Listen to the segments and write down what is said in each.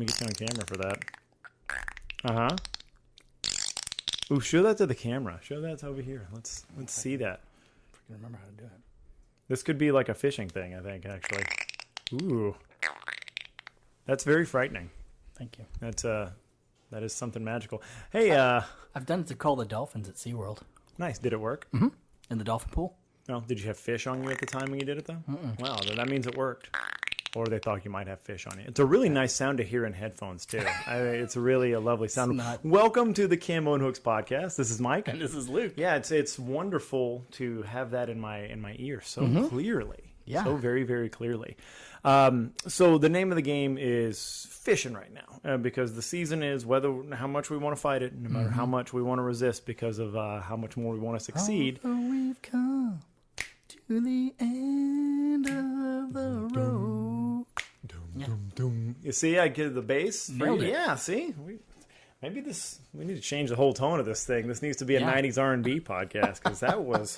me get you on camera for that. Uh-huh. Ooh, show that to the camera. Show that over here. Let's see that. I can remember how to do it. This could be like a fishing thing, I think, actually. Ooh. That's very frightening. Thank you. That is something magical. Hey, I've done it to call the dolphins at SeaWorld. nice. Did it work? Mm-hmm. In the dolphin pool. No. Did you have fish on you at the time when you did it, though? Mm-mm. Wow, then that means it worked. Or they thought you might have fish on you. It's a really nice sound to hear in headphones, too. It's really a lovely sound. Welcome to the Camo and Hooks podcast. This is Mike. And this is Luke. Yeah, it's wonderful to have that in my ear so clearly. Yeah. So very, very clearly. So the name of the game is fishing right now because the season is how much we want to fight it, no matter how much we want to resist because of how much more we want to succeed. Although we've come to the end of the road. You see, I get the bass. Nailed it. Yeah, see? We need to change the whole tone of this thing. This needs to be a 90s R&B podcast because that was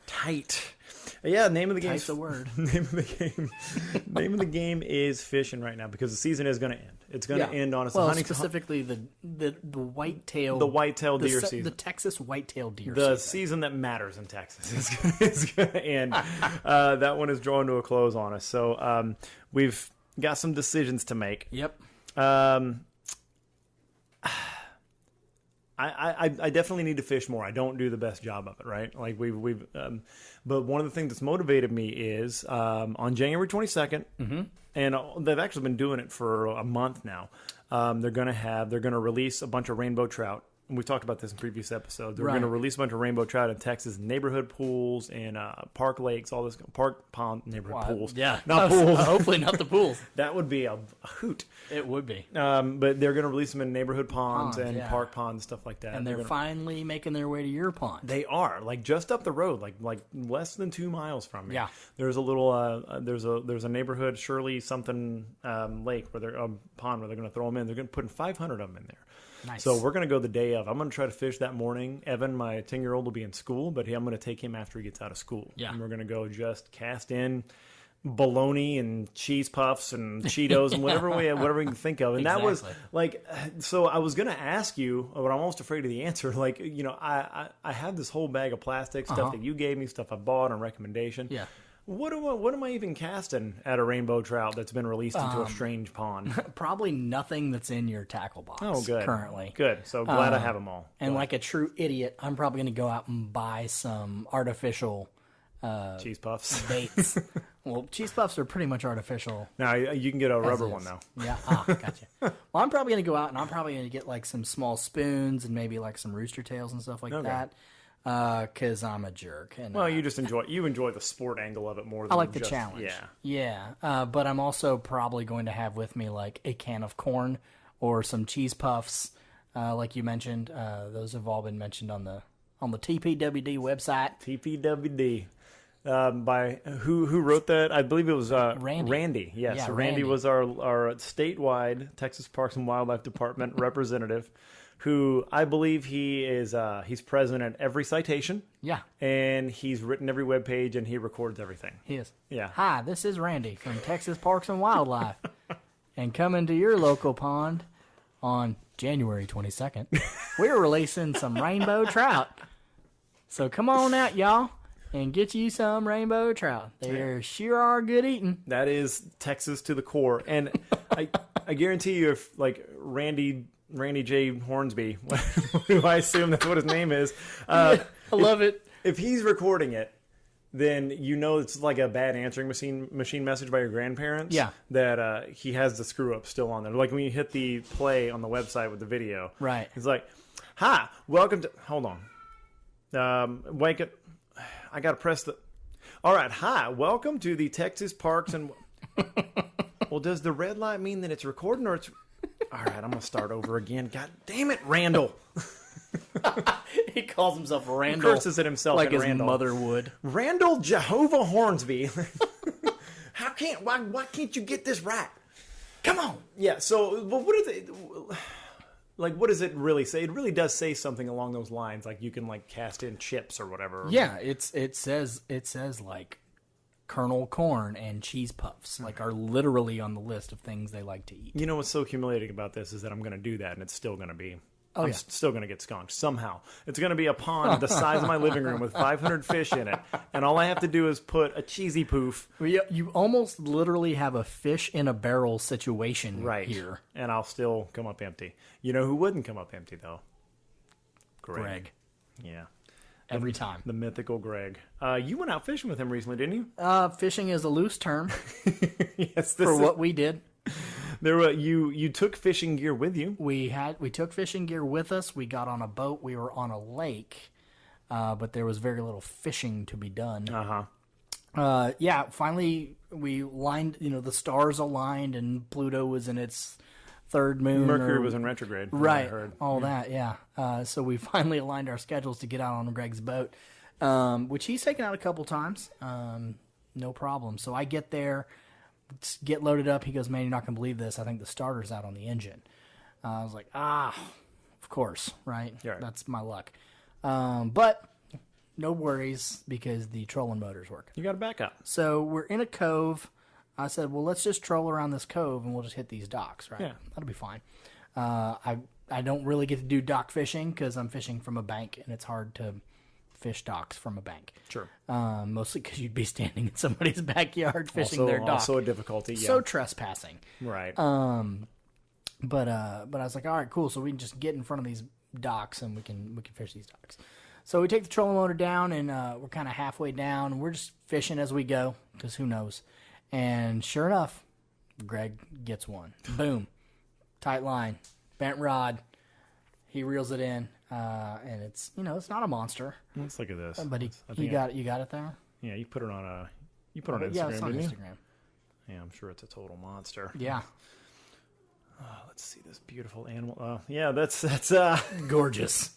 tight. Yeah, name of the game. Tight's a word. Name of the game is fishing right now because the season is going to end. It's going to end on us. Well, specifically the whitetail. The whitetail deer season. The Texas whitetail deer season. The season that matters in Texas is going to end. That one is drawing to a close on us. So we've got some decisions to make. Yep. I definitely need to fish more. I don't do the best job of it, right? Like but one of the things that's motivated me is on January 22nd, and they've actually been doing it for a month now. They're going to release a bunch of rainbow trout. And we talked about this in previous episodes. They're going to release a bunch of rainbow trout in Texas neighborhood pools and park lakes, all this park pond neighborhood pools. Yeah, not pools. Hopefully not the pools. That would be a hoot. It would be. But they're going to release them in neighborhood ponds and park ponds, stuff like that. And they're finally making their way to your pond. They are, like just up the road, like less than 2 miles from me. Yeah. There's a little there's a neighborhood Shirley something lake where they're pond where they're going to throw them in. They're going to put 500 of them in there. Nice. So we're going to go the day of. I'm going to try to fish that morning. Evan, my 10-year-old, will be in school, but I'm going to take him after he gets out of school. Yeah. And we're going to go just cast in bologna and cheese puffs and Cheetos and whatever we can think of. And that was like, so I was going to ask you, but I'm almost afraid of the answer. Like, I have this whole bag of plastic stuff that you gave me, stuff I bought on recommendation. Yeah. What am I even casting at a rainbow trout that's been released into a strange pond? Probably nothing that's in your tackle box. Oh, good. Currently. Good. So glad I have them all. And like a true idiot, I'm probably going to go out and buy some artificial cheese puffs. Baits. Well, cheese puffs are pretty much artificial. Now, you can get a rubber one, though. Yeah. Gotcha. Well, I'm probably going to go out and I'm probably going to get like some small spoons and maybe like some rooster tails and stuff like that. Because I'm a jerk. And, well, you just enjoy the sport angle of it more than I like the challenge. Yeah. Yeah. But I'm also probably going to have with me like a can of corn or some cheese puffs, like you mentioned. Those have all been mentioned on the TPWD website. TPWD. By who wrote that? I believe it was Randy. Yes, yeah, so Randy was our statewide Texas Parks and Wildlife Department representative. Who I believe he's present at every citation. Yeah. And he's written every webpage and he records everything. He is. Yeah. Hi, this is Randy from Texas Parks and Wildlife. And coming to your local pond on January 22nd, we're releasing some rainbow trout. So come on out, y'all, and get you some rainbow trout. They sure are good eating. That is Texas to the core. And I guarantee you if like Randy J. Hornsby, who I assume that's what his name is. I love it. If he's recording it, then it's like a bad answering machine message by your grandparents. Yeah. That he has the screw up still on there. Like when you hit the play on the website with the video. Right. It's like, hi, welcome to... Hold on. Wake it. I got to press the... All right, hi, welcome to the Texas Parks and... Well, does the red light mean that it's recording or it's... All right, I'm going to start over again. God damn it, Randall. He calls himself Randall. He curses at himself like his Randall. Mother would. Randall Jehovah Hornsby. Why can't you get this right? Come on. Yeah, so but what is it? Like, what does it really say? It really does say something along those lines. Like, you can, like, cast in chips or whatever. Yeah, it says like kernel corn and cheese puffs, like are literally on the list of things they like to eat. You know what's so humiliating about this is that I'm going to do that, and it's still going to be. Oh, I'm yeah. still going to get skunked somehow. It's going to be a pond the size of my living room with 500 fish in it, and all I have to do is put a cheesy poof. Well, you almost literally have a fish in a barrel situation here. And I'll still come up empty. You know who wouldn't come up empty, though? Greg. Yeah. Every time. The mythical Greg. You went out fishing with him recently, didn't you? Fishing is a loose term Yes. for what we did. There were you took fishing gear with you. We took fishing gear with us. We got on a boat. We were on a lake, but there was very little fishing to be done. Yeah, finally we lined. The stars aligned, and Pluto was in its third moon. Mercury was in retrograde. Right. I heard. All that. Yeah. So we finally aligned our schedules to get out on Greg's boat, which he's taken out a couple times. No problem. So I get there. Get loaded up. He goes, man, you're not going to believe this. I think the starter's out on the engine. I was like, of course, right? Yeah. That's my luck. But no worries because the trolling motor's working. You got a backup. So we're in a cove. I said, well, let's just troll around this cove and we'll just hit these docks, right? Yeah. That'll be fine. I don't really get to do dock fishing because I'm fishing from a bank and it's hard to fish docks from a bank. Sure. Mostly because you'd be standing in somebody's backyard fishing their dock. Also a difficulty, yeah. So trespassing. Right. But I was like, all right, cool. So we can just get in front of these docks and we can fish these docks. So we take the trolling motor down and we're kind of halfway down. And we're just fishing as we go because who knows. And sure enough, Greg gets one. Boom. Tight line. Bent rod. He reels it in. And it's not a monster. Let's look at this. But you got it there? Yeah, you put it on Instagram, Yeah, it's on didn't you? Instagram. Yeah, I'm sure it's a total monster. Yeah. Let's see this beautiful animal. Yeah, that's Gorgeous.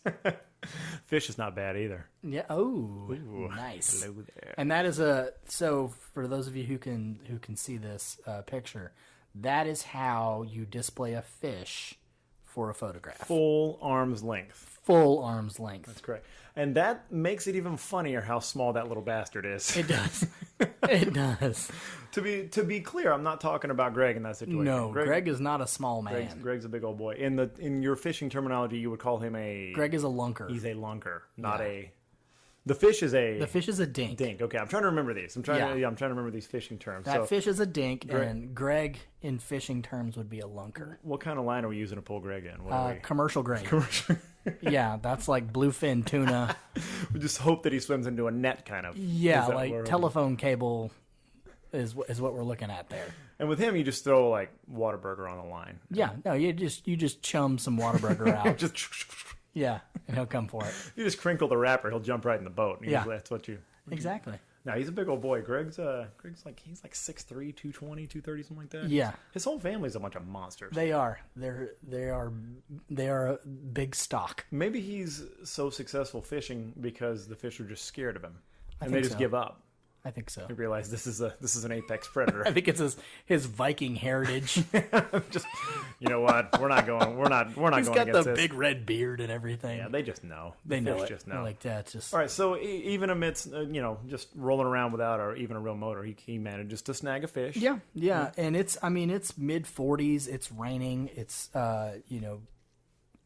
fish is not bad either. Yeah. Oh, nice. Hello there. And that is so for those of you who can see this picture, that is how you display a fish for a photograph. Full arm's length. Full arm's length. That's correct. And that makes it even funnier how small that little bastard is. It does. It does. To be clear, I'm not talking about Greg in that situation. No, Greg is not a small man. Greg's a big old boy. In your fishing terminology, you would call him a... Greg is a lunker. He's a lunker, not a... The fish is a... The fish is a dink. Dink. Okay, I'm trying to remember these. I'm trying to remember these fishing terms. That fish is a dink, and Greg in fishing terms would be a lunker. What kind of line are we using to pull Greg in? What are we... Commercial grade. Yeah, that's like bluefin tuna. We just hope that he swims into a net, kind of. Yeah, like telephone cable is what we're looking at there. And with him, you just throw like Whataburger on the line. Yeah, no, you just chum some Whataburger out. Just yeah, and he'll come for it. you just crinkle the wrapper, he'll jump right in the boat. Yeah, that's what you exactly. Now he's a big old boy. Greg's like 6'3", 220, 230, something like that. Yeah, his whole family's a bunch of monsters. They are. They are big stock. Maybe he's so successful fishing because the fish are just scared of him, and they just so. give up. I think so. They realize this is an apex predator. I think it's his Viking heritage. Just, you know what? We're not going. We're not He's going got against the this. big red beard and everything. Yeah, they just know. They know fish it. just know. They're like that. Just all right. So even amidst just rolling around without even a real motor, he manages to snag a fish. Yeah. And it's mid 40s. It's raining. It's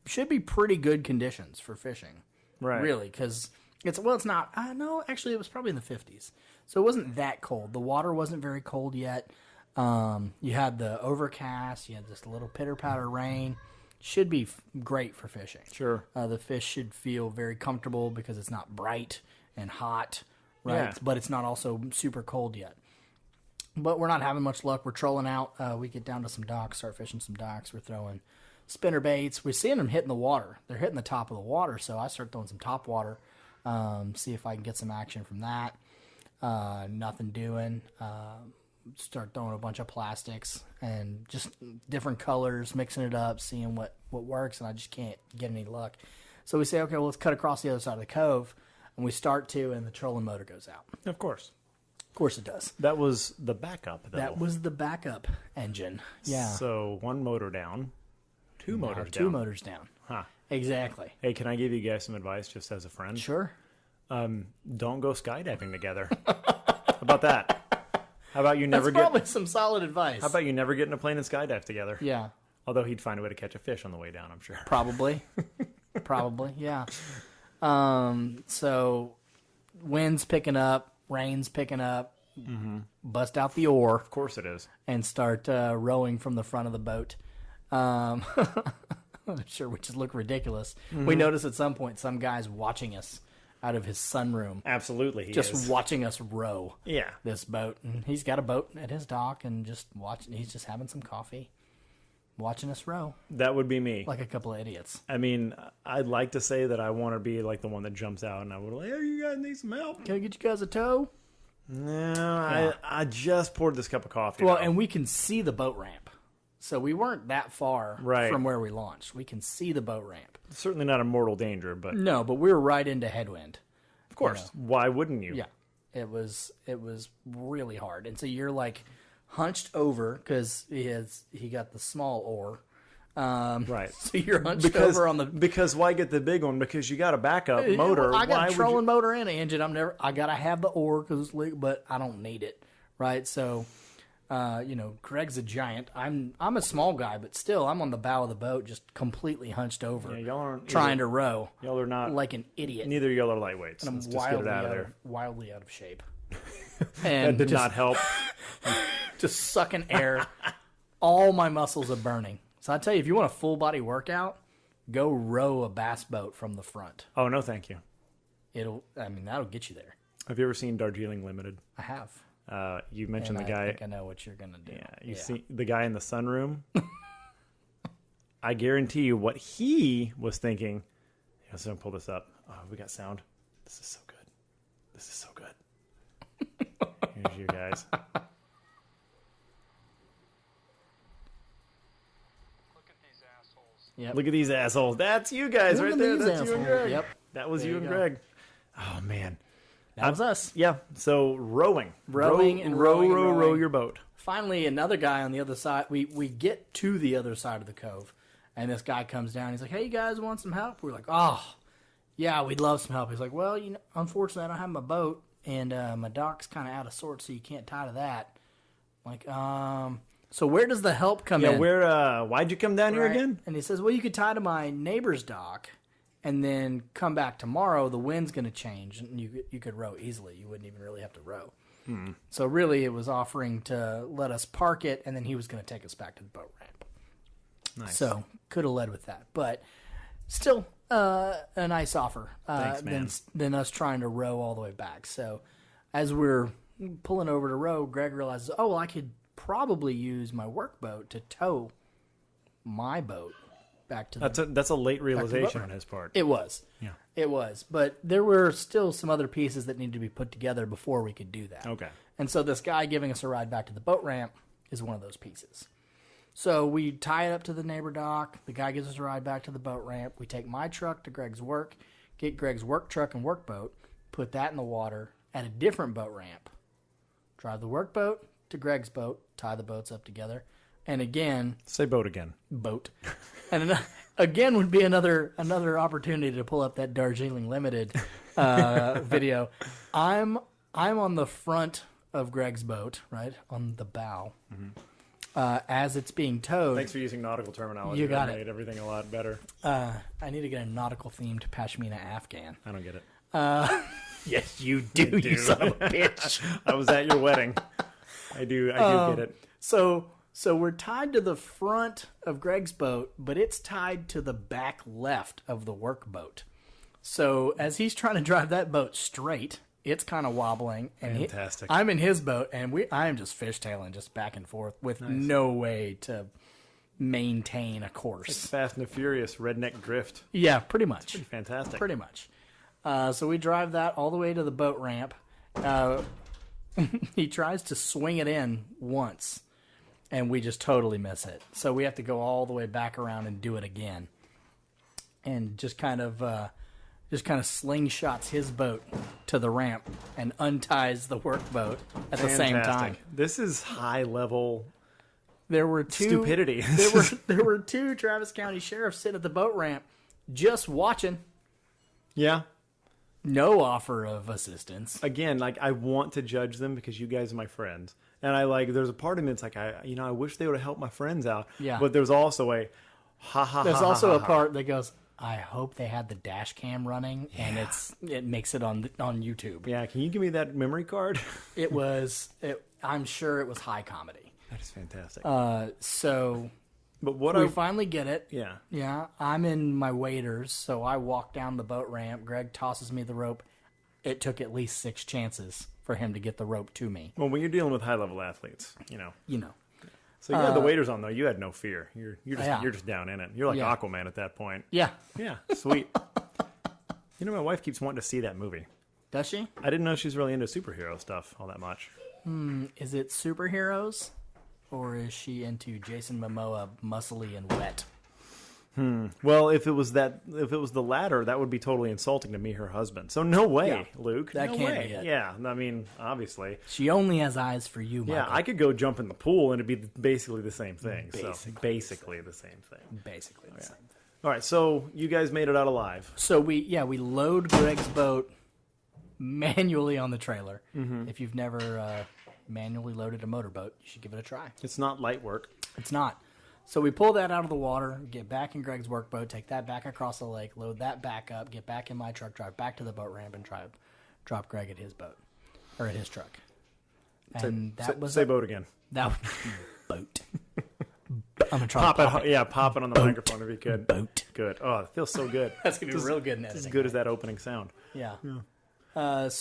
should be pretty good conditions for fishing. Right. Really, because it's not. No, actually, it was probably in the 50s. So it wasn't that cold. The water wasn't very cold yet. You had the overcast. You had just a little pitter-patter rain. Should be great for fishing. Sure. The fish should feel very comfortable because it's not bright and hot, right? Yeah. But it's not also super cold yet. But we're not having much luck. We're trolling out. We get down to some docks, start fishing some docks. We're throwing spinner baits. We're seeing them hitting the water. They're hitting the top of the water, so I start throwing some top water, see if I can get some action from that. Nothing doing. Start throwing a bunch of plastics and just different colors, mixing it up, seeing what works, and I just can't get any luck. So we say, okay, well, let's cut across the other side of the cove, and we start to, and the trolling motor goes out. Of course. Of course it does. That was the backup, though. That was the backup engine. Yeah. So one motor down, two motors down. Two motors down. Huh. Exactly. Hey, can I give you guys some advice just as a friend? Sure. Don't go skydiving together. How about that? How about you never That's probably some solid advice. How about you never get in a plane and skydive together? Yeah. Although he'd find a way to catch a fish on the way down, I'm sure. Probably. Probably, yeah. So wind's picking up, rain's picking up. Bust out the oar. Of course it is. And start rowing from the front of the boat. I'm sure we just look ridiculous. We notice at some point some guy's watching us out of his sunroom. Absolutely, he just is. watching us row. Yeah. This boat. And he's got a boat at his dock and just watching. He's just having some coffee, watching us row. That would be me. Like a couple of idiots. I mean, I'd like to say that I want to be like the one that jumps out and I would like, hey, you guys need some help? Can I get you guys a tow? No, I just poured this cup of coffee. Well, though. and we can see the boat ramp. So we weren't that far from where we launched. We can see the boat ramp. Certainly not a mortal danger, but... No, but we were right into headwind. Of course. You know. Why wouldn't you? Yeah. It was really hard. And so you're like hunched over because he got the small oar. Right. So you're hunched over on the... Because why get the big one? Because you got a backup motor. I got a trolling motor and an engine. I got to have the oar because it's legal, but I don't need it. Right? So... Greg's a giant. I'm a small guy, but still, I'm on the bow of the boat, just completely hunched over, y'all aren't trying to row. Y'all are not like an idiot. Neither of y'all are lightweights. And I'm Let's just get it out of there. Wildly out of shape. And that did not help. Just sucking air. All my muscles are burning. So I tell you, if you want a full body workout, go row a bass boat from the front. Oh no, thank you. That'll get you there. Have you ever seen Darjeeling Limited? I have. You mentioned the guy. I think I know what you're gonna do. Yeah, you see the guy in the sunroom. I guarantee you, what he was thinking. Let's pull this up. Oh, we got sound. This is so good. This is so good. Here's you guys. Look at these assholes. Yep. Look at these assholes. That's you guys right there. That's you and Greg. Yep. That was There you you and go. Greg. Oh man. That was us. Yeah. So rowing Row your boat. Finally, another guy on the other side. We get to the other side of the cove, and this guy comes down. He's like, "Hey, you guys want some help?" We're like, "Oh, yeah, we'd love some help." He's like, "Well, unfortunately, I don't have my boat, and my dock's kind of out of sorts, so you can't tie to that." I'm like, so where does the help come in? Yeah, why'd you come down here again? And he says, "Well, you could tie to my neighbor's dock." And then come back tomorrow, the wind's going to change, and you could row easily. You wouldn't even really have to row. So really, it was offering to let us park it, and then he was going to take us back to the boat ramp. Nice. So could have led with that, but still a nice offer. Thanks, man. Than us trying to row all the way back. So as we're pulling over to row, Greg realizes, oh, well, I could probably use my work boat to tow my boat back to the... That's a late realization on his part. It was. Yeah. It was. But there were still some other pieces that needed to be put together before we could do that. Okay. And so this guy giving us a ride back to the boat ramp is one of those pieces. So we tie it up to the neighbor dock. The guy gives us a ride back to the boat ramp. We take my truck to Greg's work, get Greg's work truck and work boat, put that in the water at a different boat ramp, drive the work boat to Greg's boat, tie the boats up together, and again... Say boat again. Boat. And again would be another opportunity to pull up that Darjeeling Limited video. I'm on the front of Greg's boat, right, on the bow, as it's being towed. Thanks for using nautical terminology. You got that it. made everything a lot better. I need to get a nautical themed pashmina Afghan. I don't get it. Yes, you do, you son of a bitch. I was at your wedding. I do get it. So we're tied to the front of Greg's boat, but it's tied to the back left of the work boat. So as he's trying to drive that boat straight, it's kind of wobbling. And Fantastic. I'm in his boat, and I am just fishtailing just back and forth with no way to maintain a course. It's Fast and the Furious redneck drift. Yeah, pretty much. Pretty fantastic. Pretty much. So we drive that all the way to the boat ramp. He tries to swing it in once, and we just totally miss it. So we have to go all the way back around and do it again. And just kind of slingshots his boat to the ramp and unties the work boat at the same time. This is high level There were two stupidity. There were two Travis County sheriffs sitting at the boat ramp just watching. Yeah. No offer of assistance. Again, like, I want to judge them because you guys are my friends. And there's a part of me that's like, I wish they would have helped my friends out. Yeah. But there's also a ha ha. There's ha, also ha, a ha. part that goes, I hope they had the dash cam running, and it makes it on YouTube. Yeah, can you give me that memory card? I'm sure it was high comedy. That is fantastic. So but what we finally get it. Yeah. Yeah, I'm in my waders, so I walk down the boat ramp. Greg tosses me the rope. It took at least 6 chances for him to get the rope to me. Well, when you're dealing with high level athletes, you know. So you had the waders on though. You had no fear. You're just down in it. You're like Yeah. Aquaman at that point. Yeah. Yeah, sweet. My wife keeps wanting to see that movie. Does she? I didn't know she's really into superhero stuff all that much. Is it superheroes? Or is she into Jason Momoa, muscly and wet? Well, if it was the latter, that would be totally insulting to me, her husband. So no way, Yeah, Luke. that no can't way. be it. Yeah, I mean, obviously. She only has eyes for you, Michael. Yeah, I could go jump in the pool and it'd be basically the same thing. Basically the same thing. Basically the same. All right, so you guys made it out alive. So we load Greg's boat manually on the trailer. Mm-hmm. If you've never manually loaded a motorboat, you should give it a try. It's not light work. It's not. So we pull that out of the water, get back in Greg's workboat, take that back across the lake, load that back up, get back in my truck, drive back to the boat ramp, and drop Greg at his boat or at his truck. And Say boat again. That was boat. I'm gonna try to pop it. Yeah, pop it on the microphone if you could. Boat. Good. Oh, it feels so good. That's gonna be real good in As editing. good as that opening sound. Yeah. That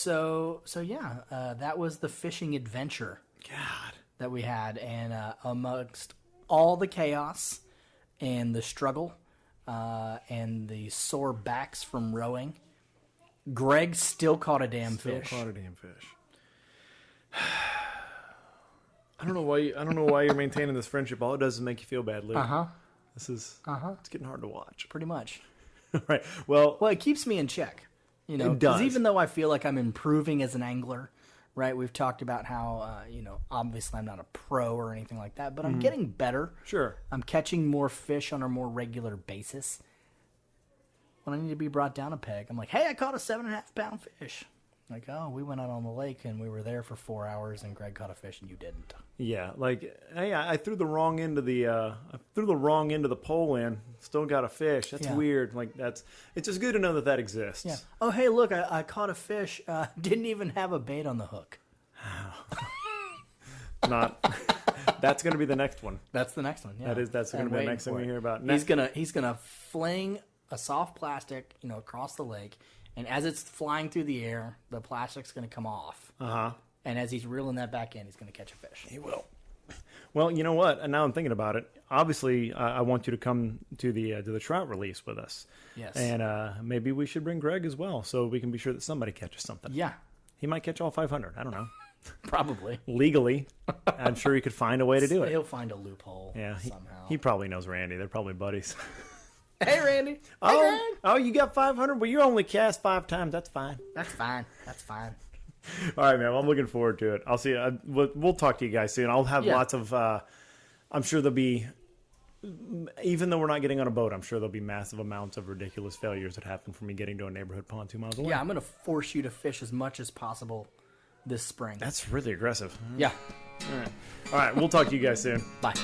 was the fishing adventure God. that we had, and amongst all the chaos and the struggle and the sore backs from rowing, Greg still caught a damn fish. Still caught a damn fish. I don't know why you're maintaining this friendship. All it does is make you feel bad, Luke. This is it's getting hard to watch. Pretty much. Right. Well, Well, it keeps me in check. It Because does. even though I feel like I'm improving as an angler, right? We've talked about how, obviously I'm not a pro or anything like that, but I'm getting better. sure. I'm catching more fish on a more regular basis. When I need to be brought down a peg, I'm like, hey, I caught a 7.5 pound fish. Like, oh, we went out on the lake and we were there for 4 hours and Greg caught a fish and you didn't. Yeah, hey, I threw the wrong end of the pole in. Still got a fish. That's Yeah. weird. It's just good to know that exists. Yeah. Oh, hey, look, I caught a fish. Didn't even have a bait on the hook. Not. That's going to be the next one. That's the next one. Yeah. That's going to be the next thing we hear about. He's gonna fling a soft plastic, across the lake, and as it's flying through the air, the plastic's gonna come off. And as he's reeling that back in, he's gonna catch a fish. He will. Well, you know what? And now I'm thinking about it. Obviously, I want you to come to the trout release with us. Yes. And maybe we should bring Greg as well, so we can be sure that somebody catches something. Yeah, He might catch all 500. I don't know. probably. Legally, I'm sure he could find a way to do it. He'll find a loophole. Yeah, somehow. he probably knows Randy. They're probably buddies. Hey, Randy. Oh, you got 500? Well, you only cast 5 times. That's fine. That's fine. That's fine. All right, man. Well, I'm looking forward to it. I'll see you. We'll talk to you guys soon. I'll have lots of. I'm sure there'll be. Even though we're not getting on a boat, I'm sure there'll be massive amounts of ridiculous failures that happen from me getting to a neighborhood pond 2 miles away. Yeah, I'm gonna force you to fish as much as possible this spring. That's really aggressive. Yeah. All right. We'll talk to you guys soon. Bye.